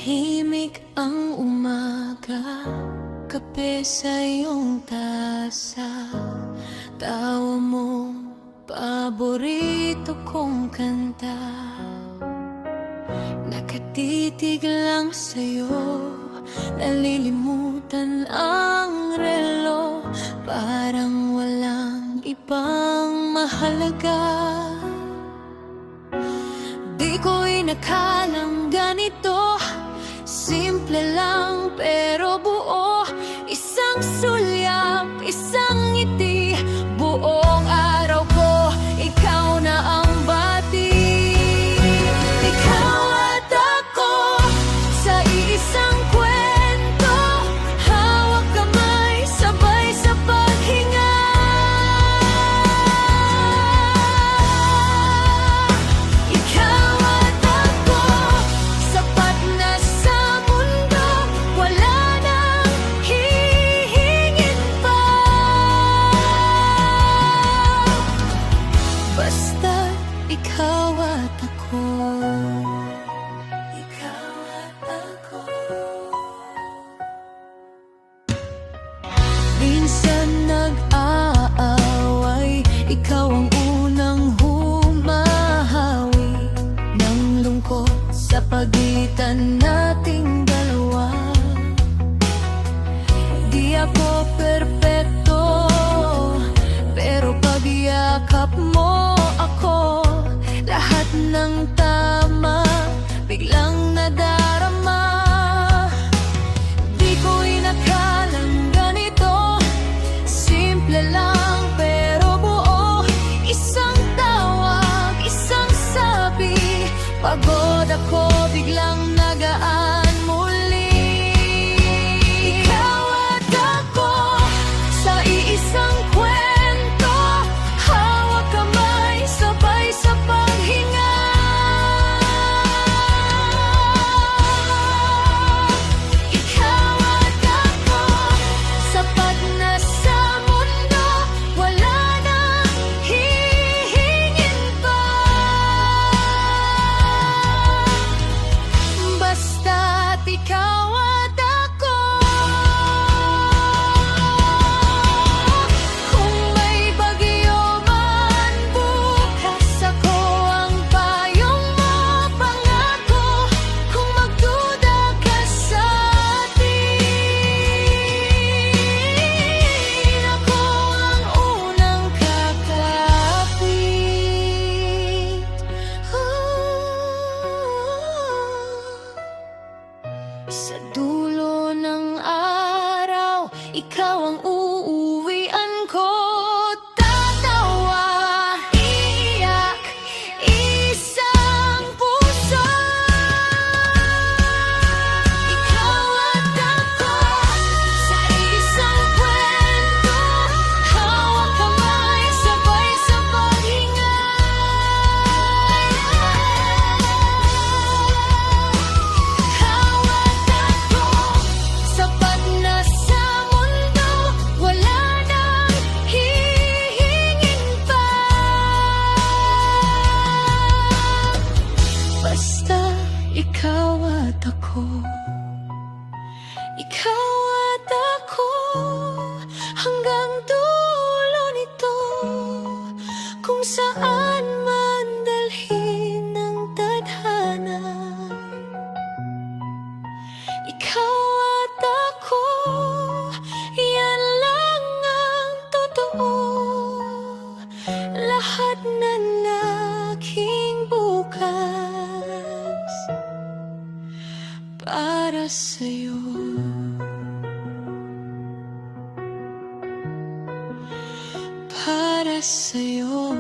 Tahimik ang umaga, kape sa iyong tasa, tawa mo, paborito kong kanta. Nakatitig lang sa'yo, nalilimutan ang relo, parang walang ibang mahalaga. Di ko inakalang ganito, simple lang pero buo. Isang sulyap, isang ngiti, buong araw ko, ikaw na ang bati. Ikaw at ako, sa iisang kwento, hawak kamay, sabay sa paghinga. Ikaw at ako, sapat na sa mundo, wala nang hihingin pa. Basta ikaw at ako. Ikaw at ako. Minsan nag-aaway, ikaw ang unang humahawi ng lungkot sa pagitan nating dalawa. Di ako perpekto, pero pagyakap mo ako, lahat ng tama biglang nadarama. Di ko inakalang ganito, simple lang pero buo. Isang tawag, isang sabi, pagod ako, biglang nagaan muli. Ikaw at ako, sa iisang kwento, hawak kamay, sabay sa paghinga. Ikaw at ako, sapat na sa mundo, wala nang hihingin pa. Basta't ikaw at ako. Kung may bagyo man bukas, ako ang payong mo, pangako. Kung magduda ka sa atin, ako ang unang kakapit. Sa dulo ng araw, ikaw ang uuwian ko. Tatawa, iiyak, isang puso. Ikaw at ako, sa isang kwento, hawak kamay, sabay sa paghinga. Ikaw at ako, sapat na sa mundo, wala nang hihingin pa. Basta ikaw at ako. Ikaw at ako, hanggang dulo nito, kung saan man dalhin ng tadhana. Ikaw at ako, yan lang ang totoo. Lahat ng aking bukas para sa'yo. Para sa'yo.